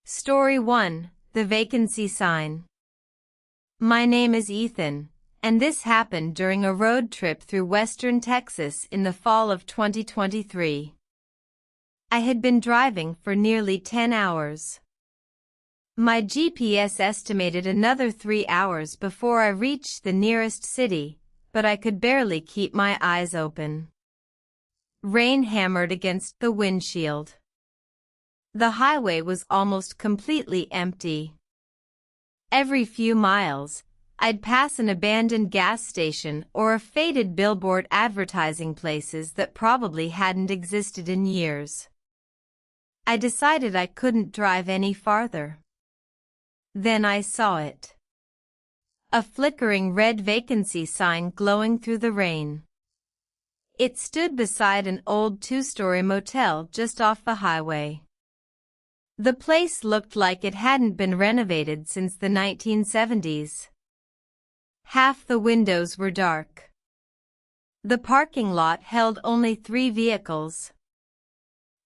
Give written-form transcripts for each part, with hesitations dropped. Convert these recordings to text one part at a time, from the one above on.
Story 1, The Vacancy Sign. My name is Ethan, and this happened during a road trip through western Texas in the fall of 2023. I had been driving for nearly 10 hours. My GPS estimated another 3 hours before I reached the nearest city, but I could barely keep my eyes open. Rain hammered against the windshield. The highway was almost completely empty. Every few miles, I'd pass an abandoned gas station or a faded billboard advertising places that probably hadn't existed in years. I decided I couldn't drive any farther. Then I saw it. A flickering red vacancy sign glowing through the rain. It stood beside an old two-story motel just off the highway. The place looked like it hadn't been renovated since the 1970s. Half the windows were dark. The parking lot held only 3 vehicles.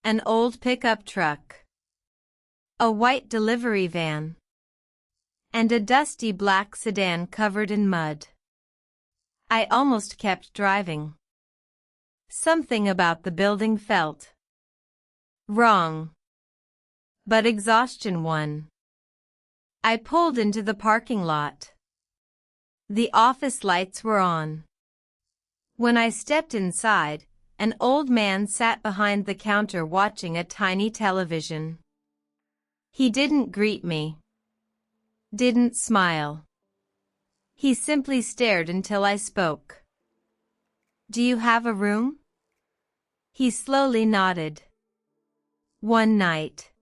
An old pickup truck, a white delivery van, and a dusty black sedan covered in mud. I almost kept driving. Something about the building felt wrong. But exhaustion won. I pulled into the parking lot. The office lights were on. When I stepped inside, an old man sat behind the counter watching a tiny television. He didn't greet me. Didn't smile. He simply stared until I spoke. "Do you have a room?" He slowly nodded. One night.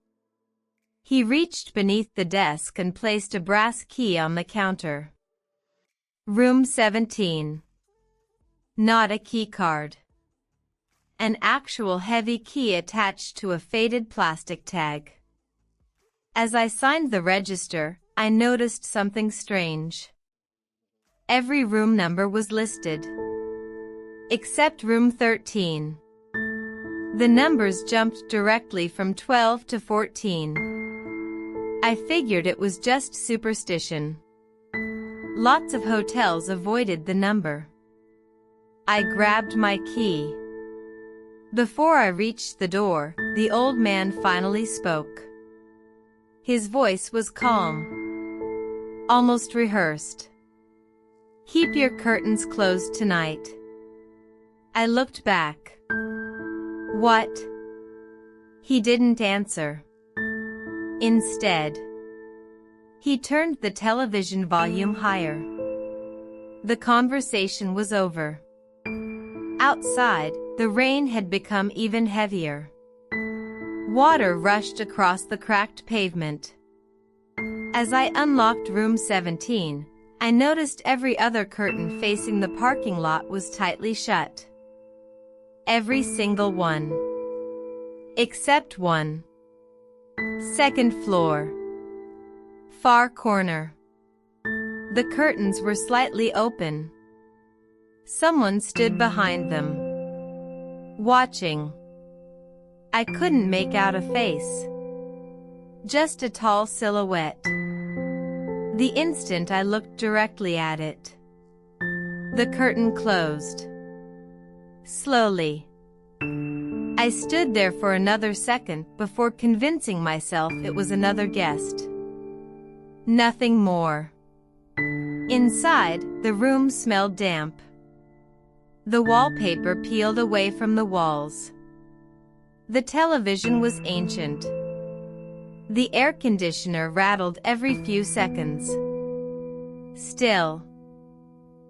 He reached beneath the desk and placed a brass key on the counter. Room 17. Not a key card. An actual heavy key attached to a faded plastic tag. As I signed the register, I noticed something strange. Every room number was listed. Except room 13. The numbers jumped directly from 12 to 14. I figured it was just superstition. Lots of hotels avoided the number. I grabbed my key. Before I reached the door, the old man finally spoke. His voice was calm, almost rehearsed. "Keep your curtains closed tonight." I looked back. "What?" He didn't answer. Instead, he turned the television volume higher. The conversation was over. Outside, the rain had become even heavier. Water rushed across the cracked pavement. As I unlocked room 17, I noticed every other curtain facing the parking lot was tightly shut. Every single one. Except one. Second floor. Far corner. The curtains were slightly open. Someone stood behind them. Watching. I couldn't make out a face. Just a tall silhouette. The instant I looked directly at it, the curtain closed. Slowly. I stood there for another second before convincing myself it was another guest. Nothing more. Inside, the room smelled damp. The wallpaper peeled away from the walls. The television was ancient. The air conditioner rattled every few seconds. Still,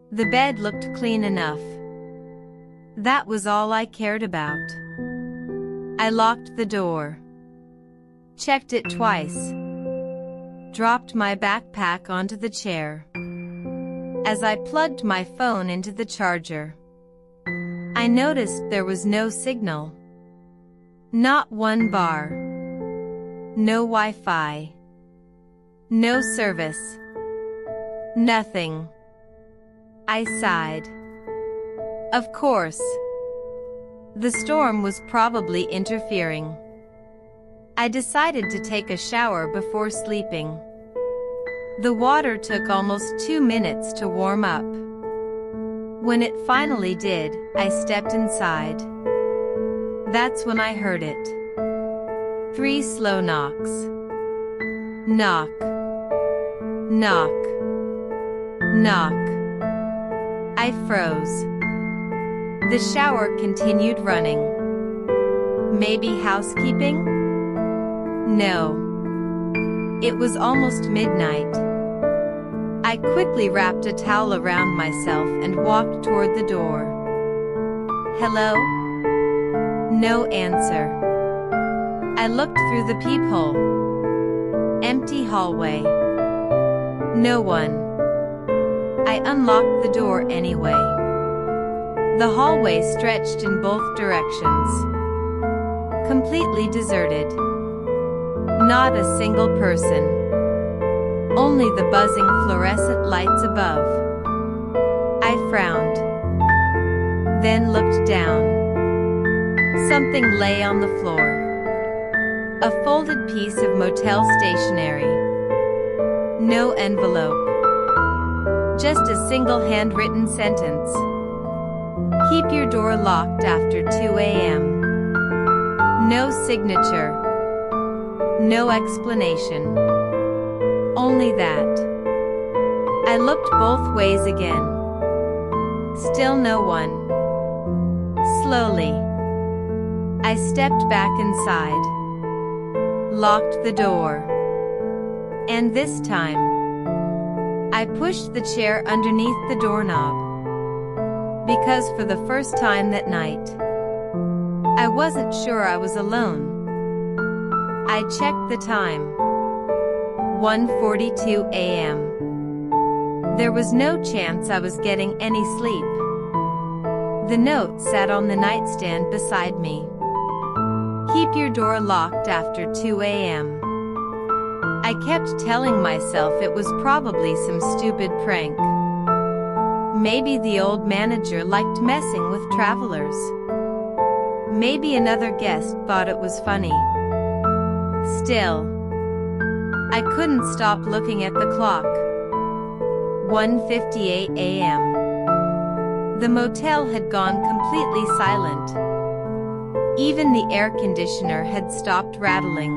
the bed looked clean enough. That was all I cared about. I locked the door. Checked it twice. Dropped my backpack onto the chair. As I plugged my phone into the charger, I noticed there was no signal. Not one bar. No Wi-Fi. No service. Nothing. I sighed. Of course. The storm was probably interfering. I decided to take a shower before sleeping. The water took almost 2 minutes to warm up. When it finally did, I stepped inside. That's when I heard it. 3 slow knocks. Knock. Knock. Knock. I froze. The shower continued running. Maybe housekeeping? No. It was almost midnight. I quickly wrapped a towel around myself and walked toward the door. Hello? No answer. I looked through the peephole. Empty hallway. No one. I unlocked the door anyway. The hallway stretched in both directions. Completely deserted. Not a single person. Only the buzzing fluorescent lights above. I frowned. Then looked down. Something lay on the floor. A folded piece of motel stationery. No envelope. Just a single handwritten sentence. Keep your door locked after 2 a.m. No signature. No explanation. Only that. I looked both ways again. Still no one. Slowly, I stepped back inside. Locked the door. And this time, I pushed the chair underneath the doorknob. Because for the first time that night, I wasn't sure I was alone. I checked the time. 1:42 a.m. There was no chance I was getting any sleep. The note sat on the nightstand beside me. Keep your door locked after 2 a.m. I kept telling myself it was probably some stupid prank. Maybe the old manager liked messing with travelers. Maybe another guest thought it was funny. Still, I couldn't stop looking at the clock. 1:58 a.m. The motel had gone completely silent. Even the air conditioner had stopped rattling.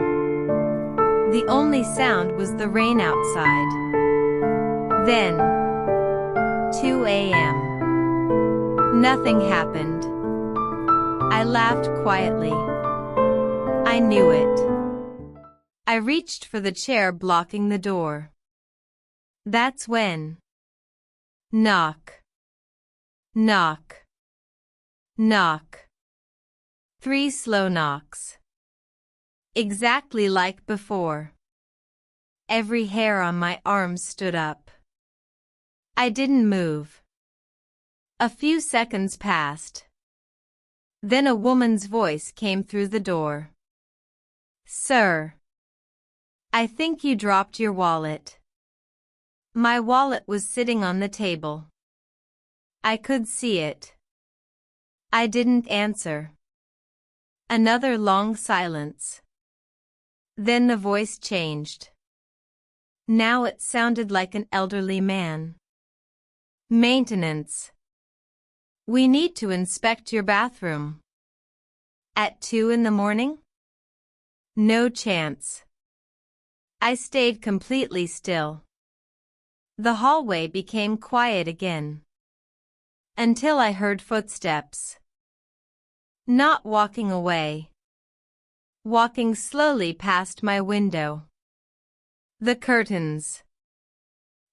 The only sound was the rain outside. Then, 2 a.m. Nothing happened. I laughed quietly. I knew it. I reached for the chair blocking the door. That's when. Knock. Knock. Knock. 3 slow knocks. Exactly like before. Every hair on my arms stood up. I didn't move. A few seconds passed. Then a woman's voice came through the door. Sir, I think you dropped your wallet. My wallet was sitting on the table. I could see it. I didn't answer. Another long silence. Then the voice changed. Now it sounded like an elderly man. Maintenance. We need to inspect your bathroom. At 2 in the morning? No chance. I stayed completely still. The hallway became quiet again. Until I heard footsteps. Not walking away. Walking slowly past my window. The curtains.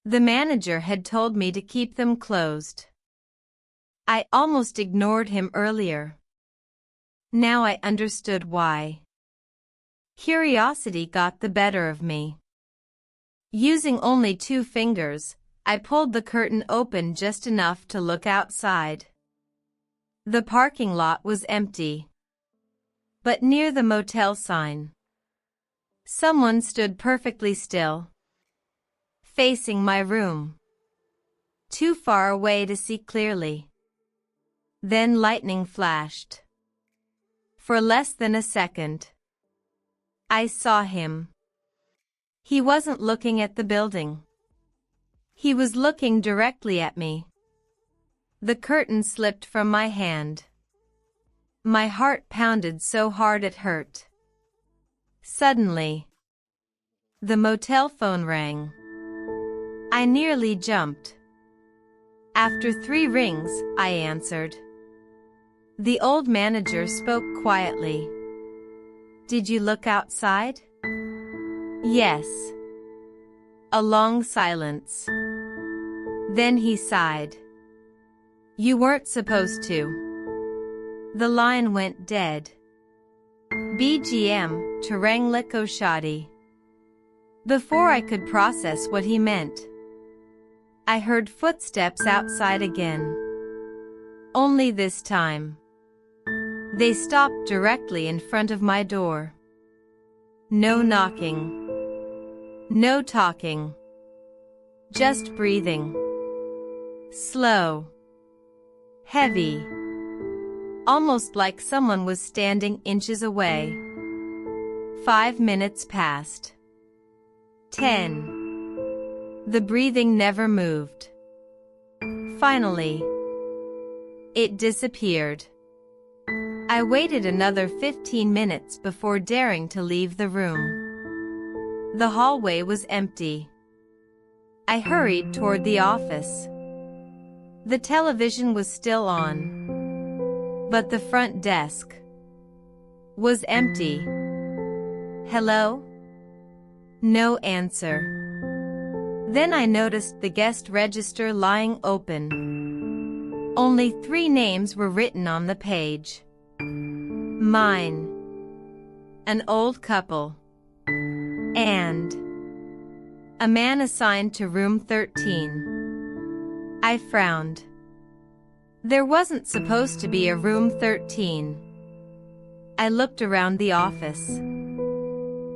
The manager had told me to keep them closed. I almost ignored him earlier. Now I understood why. Curiosity got the better of me. Using only 2 fingers, I pulled the curtain open just enough to look outside. The parking lot was empty. But near the motel sign, someone stood perfectly still, facing my room. Too far away to see clearly. Then lightning flashed. For less than a second. I saw him. He wasn't looking at the building. He was looking directly at me. The curtain slipped from my hand. My heart pounded so hard it hurt. Suddenly, the motel phone rang. I nearly jumped. After 3 rings, I answered. The old manager spoke quietly. Did you look outside? Yes. A long silence. Then he sighed. You weren't supposed to. The line went dead. BGM, Tarangliko Shadi. Before I could process what he meant, I heard footsteps outside again. Only this time, they stopped directly in front of my door. No knocking. No talking. Just breathing. Slow. Heavy. Almost like someone was standing inches away. 5 minutes passed. 10. The breathing never moved. Finally, it disappeared. I waited another 15 minutes before daring to leave the room. The hallway was empty. I hurried toward the office. The television was still on, but the front desk was empty. Hello? No answer. Then I noticed the guest register lying open. Only 3 names were written on the page. Mine, an old couple, and a man assigned to room 13. I frowned. There wasn't supposed to be a room 13. I looked around the office.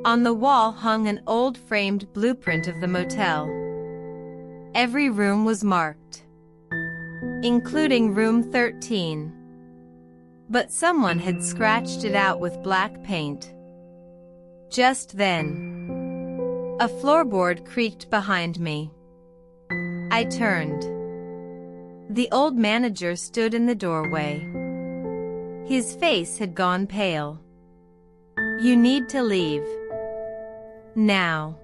On the wall hung an old framed blueprint of the motel. Every room was marked, including room 13. But someone had scratched it out with black paint. Just then, a floorboard creaked behind me. I turned. The old manager stood in the doorway. His face had gone pale. You need to leave. Now.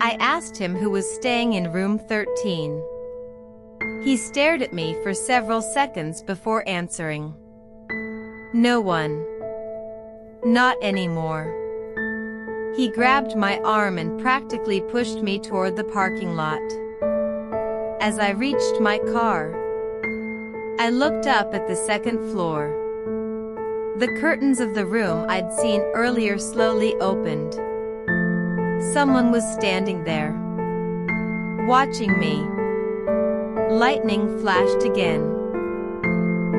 I asked him who was staying in room 13. He stared at me for several seconds before answering. No one. Not anymore. He grabbed my arm and practically pushed me toward the parking lot. As I reached my car, I looked up at the second floor. The curtains of the room I'd seen earlier slowly opened. Someone was standing there, watching me. Lightning flashed again.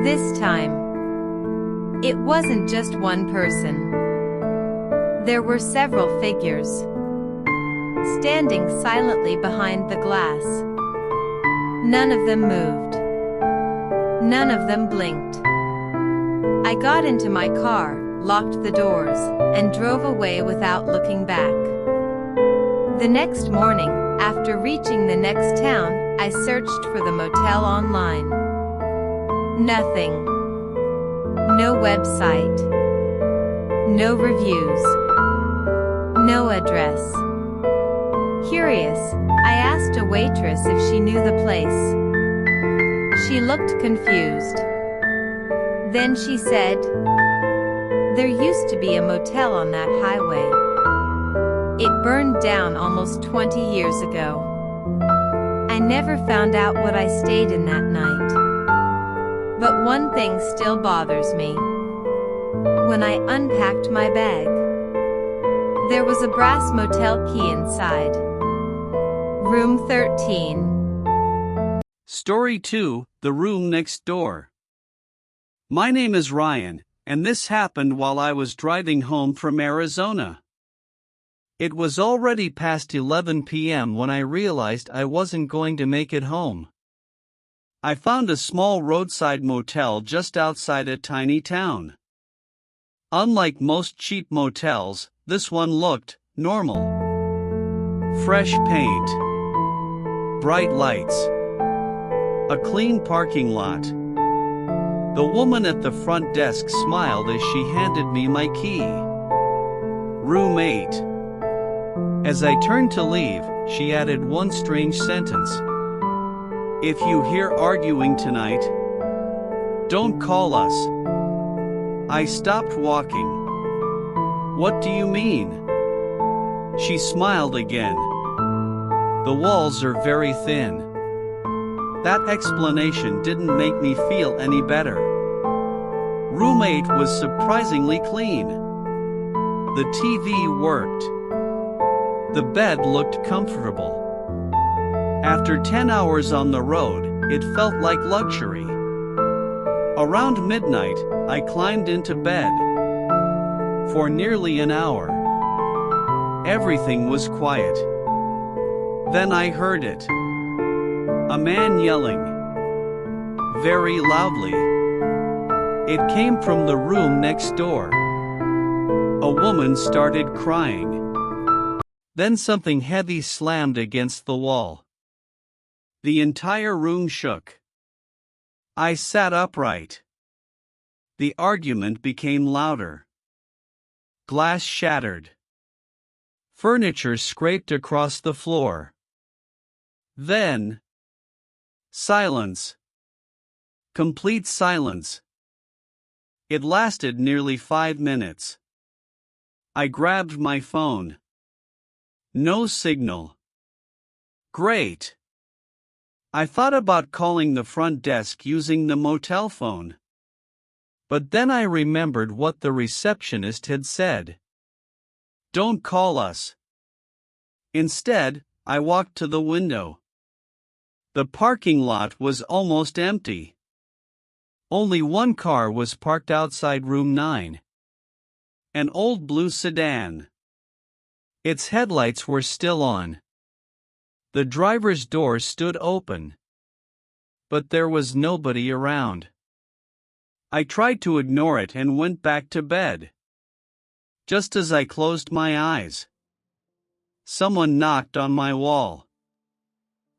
This time, it wasn't just one person. There were several figures, standing silently behind the glass. None of them moved. None of them blinked. I got into my car, locked the doors, and drove away without looking back. The next morning, after reaching the next town, I searched for the motel online. Nothing. No website. No reviews. No address. Curious, I asked a waitress if she knew the place. She looked confused. Then she said, there used to be a motel on that highway. It burned down almost 20 years ago. I never found out what I stayed in that night. But one thing still bothers me. When I unpacked my bag, there was a brass motel key inside. Room 13. Story 2, The Room Next Door. My name is Ryan, and this happened while I was driving home from Arizona. It was already past 11 p.m. when I realized I wasn't going to make it home. I found a small roadside motel just outside a tiny town. Unlike most cheap motels, this one looked normal. Fresh paint, bright lights, a clean parking lot. The woman at the front desk smiled as she handed me my key. Room 8. As I turned to leave, she added one strange sentence. If you hear arguing tonight, don't call us. I stopped walking. What do you mean? She smiled again. The walls are very thin. That explanation didn't make me feel any better. Room 8 was surprisingly clean. The TV worked. The bed looked comfortable. After 10 hours on the road, it felt like luxury. Around midnight, I climbed into bed. For nearly an hour, everything was quiet. Then I heard it. A man yelling. Very loudly. It came from the room next door. A woman started crying. Then something heavy slammed against the wall. The entire room shook. I sat upright. The argument became louder. Glass shattered. Furniture scraped across the floor. Then, silence. Complete silence. It lasted nearly 5 minutes. I grabbed my phone. No signal. Great. I thought about calling the front desk using the motel phone. But then I remembered what the receptionist had said. Don't call us. Instead, I walked to the window. The parking lot was almost empty. Only one car was parked outside room 9. An old blue sedan. Its headlights were still on. The driver's door stood open. But there was nobody around. I tried to ignore it and went back to bed. Just as I closed my eyes, someone knocked on my wall.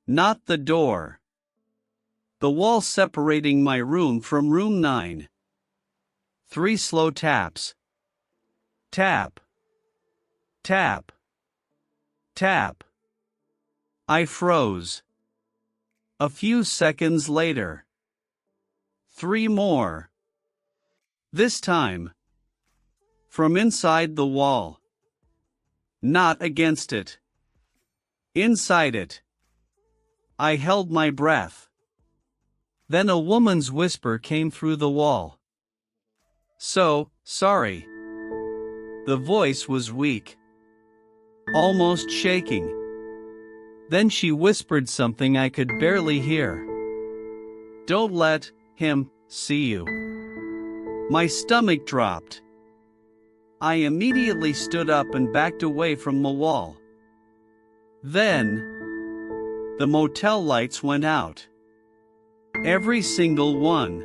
Not the door. The wall separating my room from room 9. 3 slow taps. Tap. Tap. Tap. I froze. A few seconds later. 3 more. This time, from inside the wall. Not against it. Inside it. I held my breath. Then a woman's whisper came through the wall. So, sorry. The voice was weak. Almost shaking. Then she whispered something I could barely hear. Don't let him see you. My stomach dropped. I immediately stood up and backed away from the wall. Then, the motel lights went out. Every single one.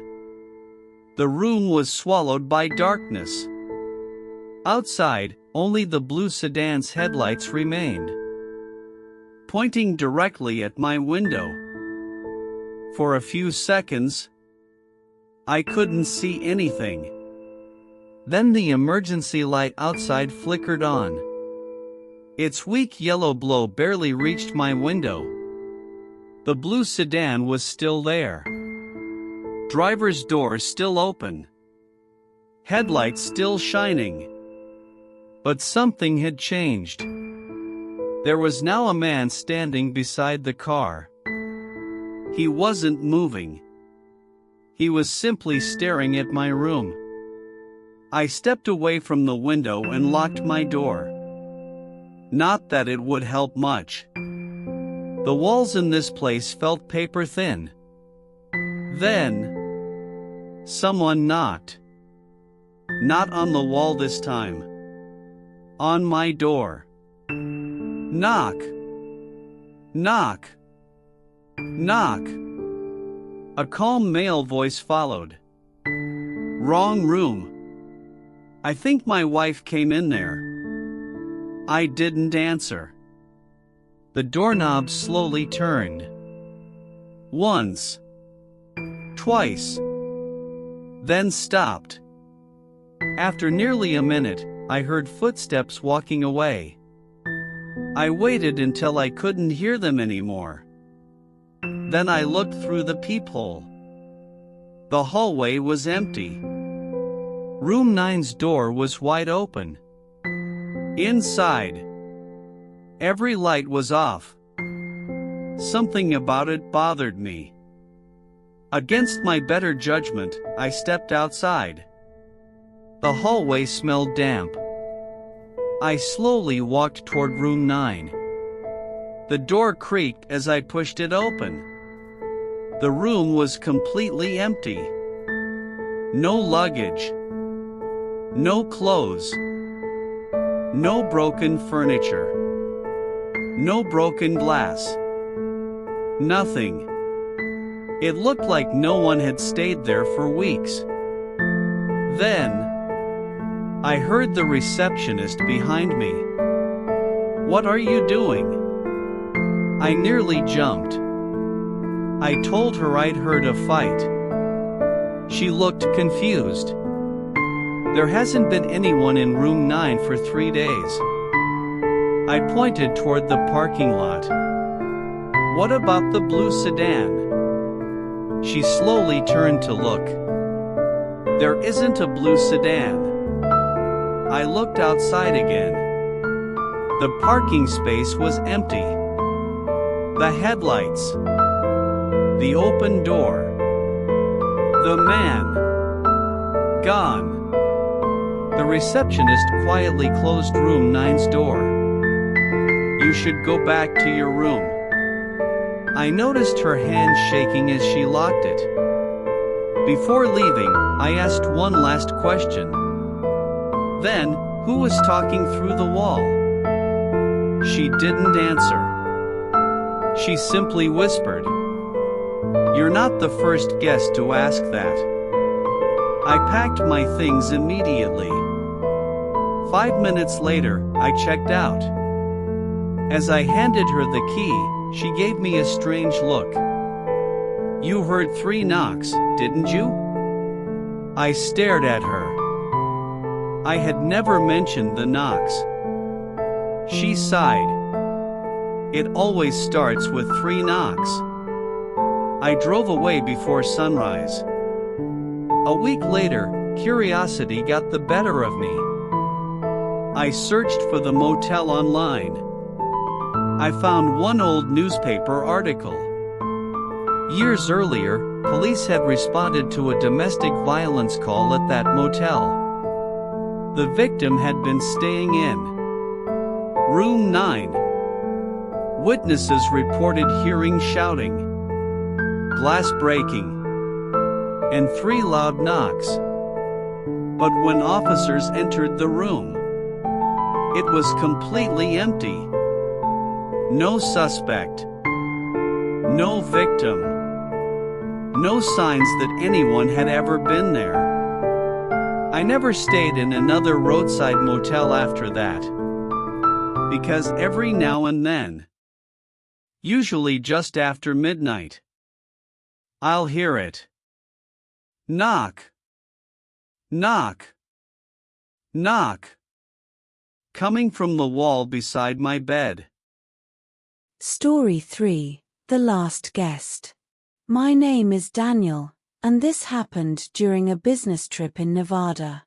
The room was swallowed by darkness. Outside, only the blue sedan's headlights remained, pointing directly at my window. For a few seconds, I couldn't see anything. Then the emergency light outside flickered on. Its weak yellow glow barely reached my window. The blue sedan was still there. Driver's door still open. Headlights still shining. But something had changed. There was now a man standing beside the car. He wasn't moving. He was simply staring at my room. I stepped away from the window and locked my door. Not that it would help much. The walls in this place felt paper thin. Then, someone knocked. Not on the wall this time. On my door. Knock. Knock. Knock. A calm male voice followed. Wrong room. I think my wife came in there. I didn't answer. The doorknob slowly turned. Once. Twice. Then stopped. After nearly a minute, I heard footsteps walking away. I waited until I couldn't hear them anymore. Then I looked through the peephole. The hallway was empty. Room 9's door was wide open. Inside, every light was off. Something about it bothered me. Against my better judgment, I stepped outside. The hallway smelled damp. I slowly walked toward room 9. The door creaked as I pushed it open. The room was completely empty. No luggage. No clothes. No broken furniture. No broken glass. Nothing. It looked like no one had stayed there for weeks. Then, I heard the receptionist behind me. "What are you doing?" I nearly jumped. I told her I'd heard a fight. She looked confused. "There hasn't been anyone in room 9 for 3 days." I pointed toward the parking lot. "What about the blue sedan?" She slowly turned to look. "There isn't a blue sedan." I looked outside again. The parking space was empty. The headlights. The open door. The man. Gone. The receptionist quietly closed room 9's door. "You should go back to your room." I noticed her hand shaking as she locked it. Before leaving, I asked one last question. "Then, who was talking through the wall?" She didn't answer. She simply whispered, "You're not the first guest to ask that." I packed my things immediately. 5 minutes later, I checked out. As I handed her the key, she gave me a strange look. "You heard 3 knocks, didn't you?" I stared at her. I had never mentioned the knocks. She sighed. "It always starts with 3 knocks." I drove away before sunrise. A week later, curiosity got the better of me. I searched for the motel online. I found one old newspaper article. Years earlier, police had responded to a domestic violence call at that motel. The victim had been staying in room 9. Witnesses reported hearing shouting, glass breaking, and 3 loud knocks. But when officers entered the room, it was completely empty. No suspect. No victim. No signs that anyone had ever been there. I never stayed in another roadside motel after that. Because every now and then, usually just after midnight, I'll hear it. Knock. Knock. Knock. Coming from the wall beside my bed. Story 3. The Last Guest. My name is Daniel, and this happened during a business trip in Nevada.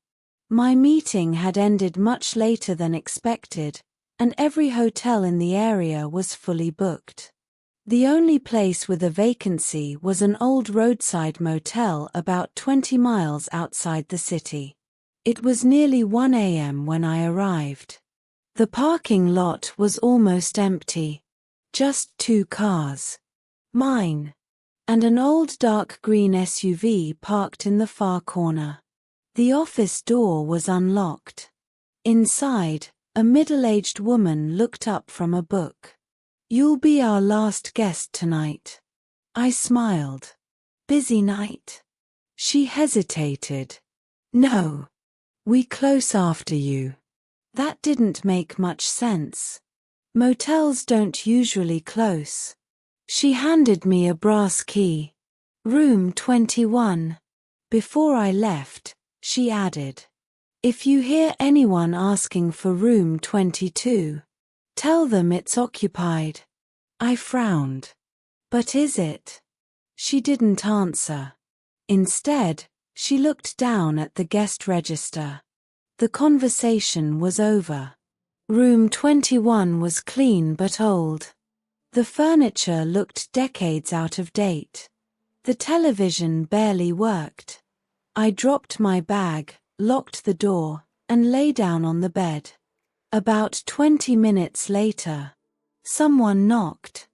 My meeting had ended much later than expected, and every hotel in the area was fully booked. The only place with a vacancy was an old roadside motel about 20 miles outside the city. It was nearly 1 a.m. when I arrived. The parking lot was almost empty. Just 2 cars. Mine. And an old dark green SUV parked in the far corner. The office door was unlocked. Inside, a middle-aged woman looked up from a book. "You'll be our last guest tonight." I smiled. "Busy night?" She hesitated. "No. We close after you. That didn't make much sense. Motels don't usually close. She handed me a brass key. Room 21. Before I left, she added, "If you hear anyone asking for room 22, tell them it's occupied." I frowned. "But is it?" She didn't answer. Instead, she looked down at the guest register. The conversation was over. Room 21 was clean but old. The furniture looked decades out of date. The television barely worked. I dropped my bag, locked the door, and lay down on the bed. About 20 minutes later, someone knocked.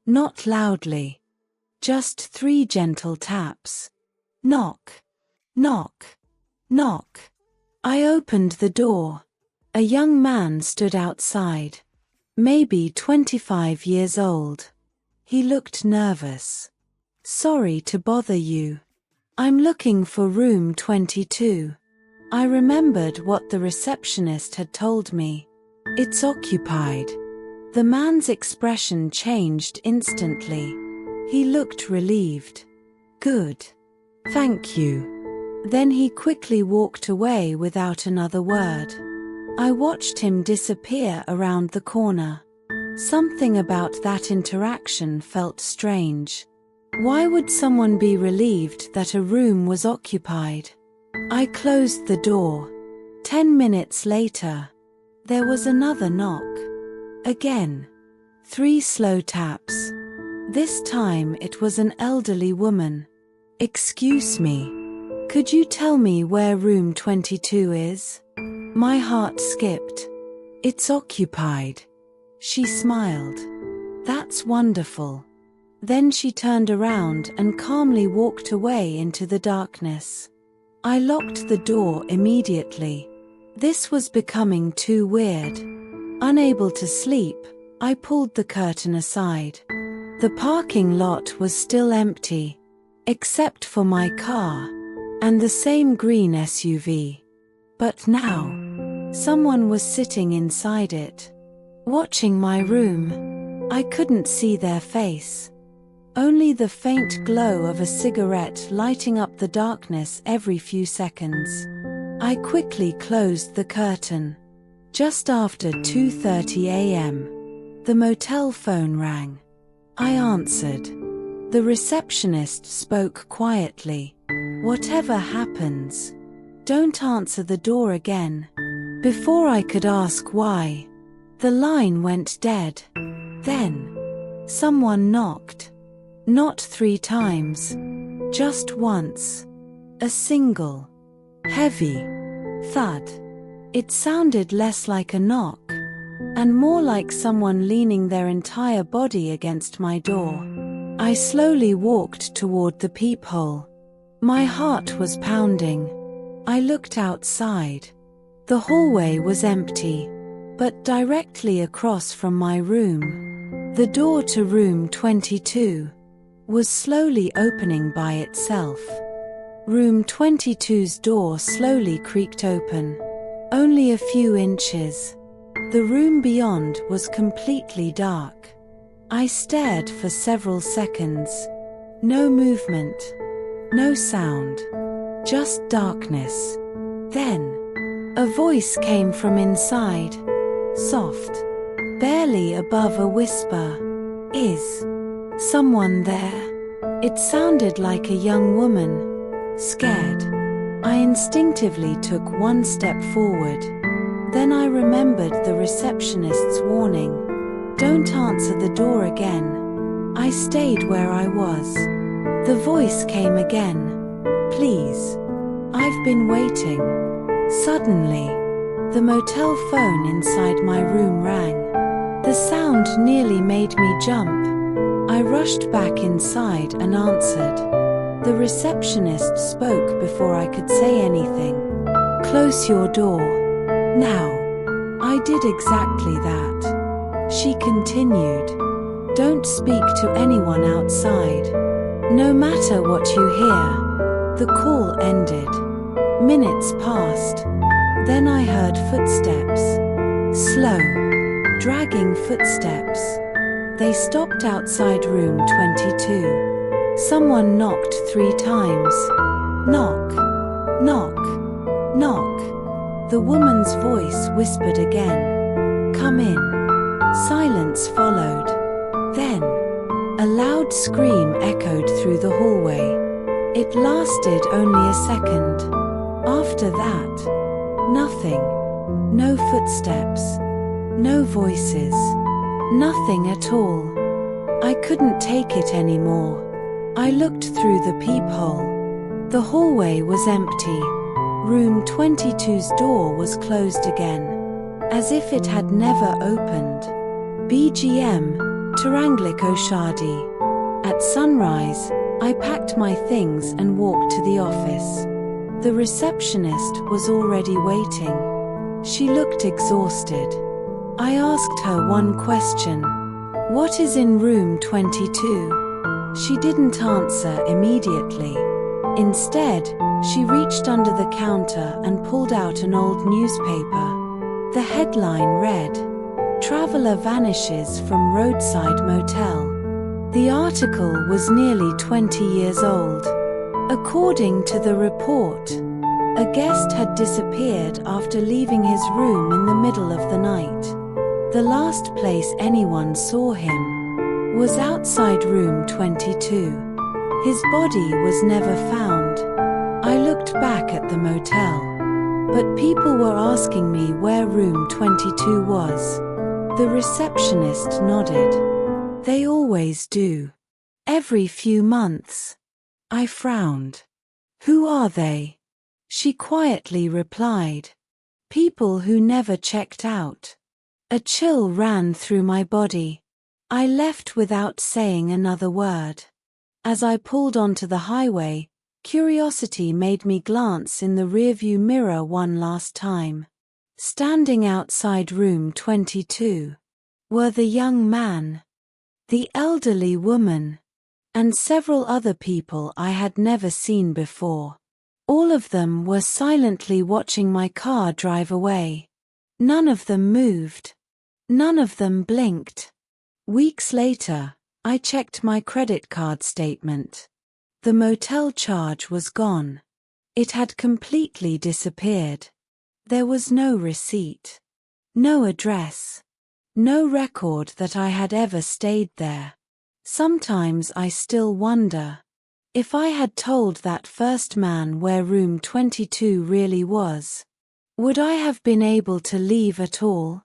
Not loudly. Just 3 gentle taps. Knock. Knock. Knock. I opened the door. A young man stood outside. Maybe 25 years old. He looked nervous. "Sorry to bother you. I'm looking for room 22. I remembered what the receptionist had told me. It's occupied." The man's expression changed instantly. He looked relieved. "Good. Thank you." Then he quickly walked away without another word. I watched him disappear around the corner. Something about that interaction felt strange. Why would someone be relieved that a room was occupied? I closed the door. 10 minutes later, there was another knock. Again. 3 slow taps. This time it was an elderly woman. "Excuse me. Could you tell me where room 22 is?" My heart skipped. "It's occupied." She smiled. "That's wonderful." Then she turned around and calmly walked away into the darkness. I locked the door immediately. This was becoming too weird. Unable to sleep, I pulled the curtain aside. The parking lot was still empty, except for my car and the same green SUV. But now, someone was sitting inside it, watching my room. I couldn't see their face. Only the faint glow of a cigarette lighting up the darkness every few seconds. I quickly closed the curtain. Just after 2:30 a.m., the motel phone rang. I answered. The receptionist spoke quietly. "Whatever happens, don't answer the door again." Before I could ask why, the line went dead. Then, someone knocked. Not 3 times, just once. A single, heavy thud. It sounded less like a knock, and more like someone leaning their entire body against my door. I slowly walked toward the peephole. My heart was pounding. I looked outside. The hallway was empty, but directly across from my room, the door to room 22 was slowly opening by itself. Room 22's door slowly creaked open. Only a few inches. The room beyond was completely dark. I stared for several seconds. No movement. No sound. Just darkness. Then, a voice came from inside. Soft. Barely above a whisper. "Is someone there?" It sounded like a young woman. Scared, I instinctively took one step forward. Then I remembered the receptionist's warning. "Don't answer the door again." I stayed where I was. The voice came again. "Please. I've been waiting." Suddenly, the motel phone inside my room rang. The sound nearly made me jump. I rushed back inside and answered. The receptionist spoke before I could say anything. "Close your door. Now." I did exactly that. She continued. "Don't speak to anyone outside. No matter what you hear." The call ended. Minutes passed. Then I heard footsteps. Slow, dragging footsteps. They stopped outside room 22. Someone knocked 3 times. Knock, knock, knock. The woman's voice whispered again. Come in. Silence followed. Then, a loud scream echoed through the hallway. It lasted only a second. After that, nothing. No footsteps. No voices. Nothing at all. I couldn't take it anymore. I looked through the peephole. The hallway was empty. Room 22's door was closed again, as if it had never opened. BGM, Tarangliko Shadi. At sunrise, I packed my things and walked to the office. The receptionist was already waiting. She looked exhausted. I asked her one question. What is in room 22? She didn't answer immediately. Instead, she reached under the counter and pulled out an old newspaper. The headline read, Traveler Vanishes from Roadside Motel. The article was nearly 20 years old. According to the report, a guest had disappeared after leaving his room in the middle of the night. The last place anyone saw him was outside room 22. His body was never found. I looked back at the motel, but people were asking me where room 22 was. The receptionist nodded. They always do. Every few months. I frowned. Who are they? She quietly replied. People who never checked out. A chill ran through my body. I left without saying another word. As I pulled onto the highway, curiosity made me glance in the rearview mirror one last time. Standing outside room 22 were the young man, the elderly woman, and several other people I had never seen before. All of them were silently watching my car drive away. None of them moved. None of them blinked. Weeks later, I checked my credit card statement. The motel charge was gone. It had completely disappeared. There was no receipt. No address. No record that I had ever stayed there. Sometimes I still wonder, if I had told that first man where room 22 really was, would I have been able to leave at all?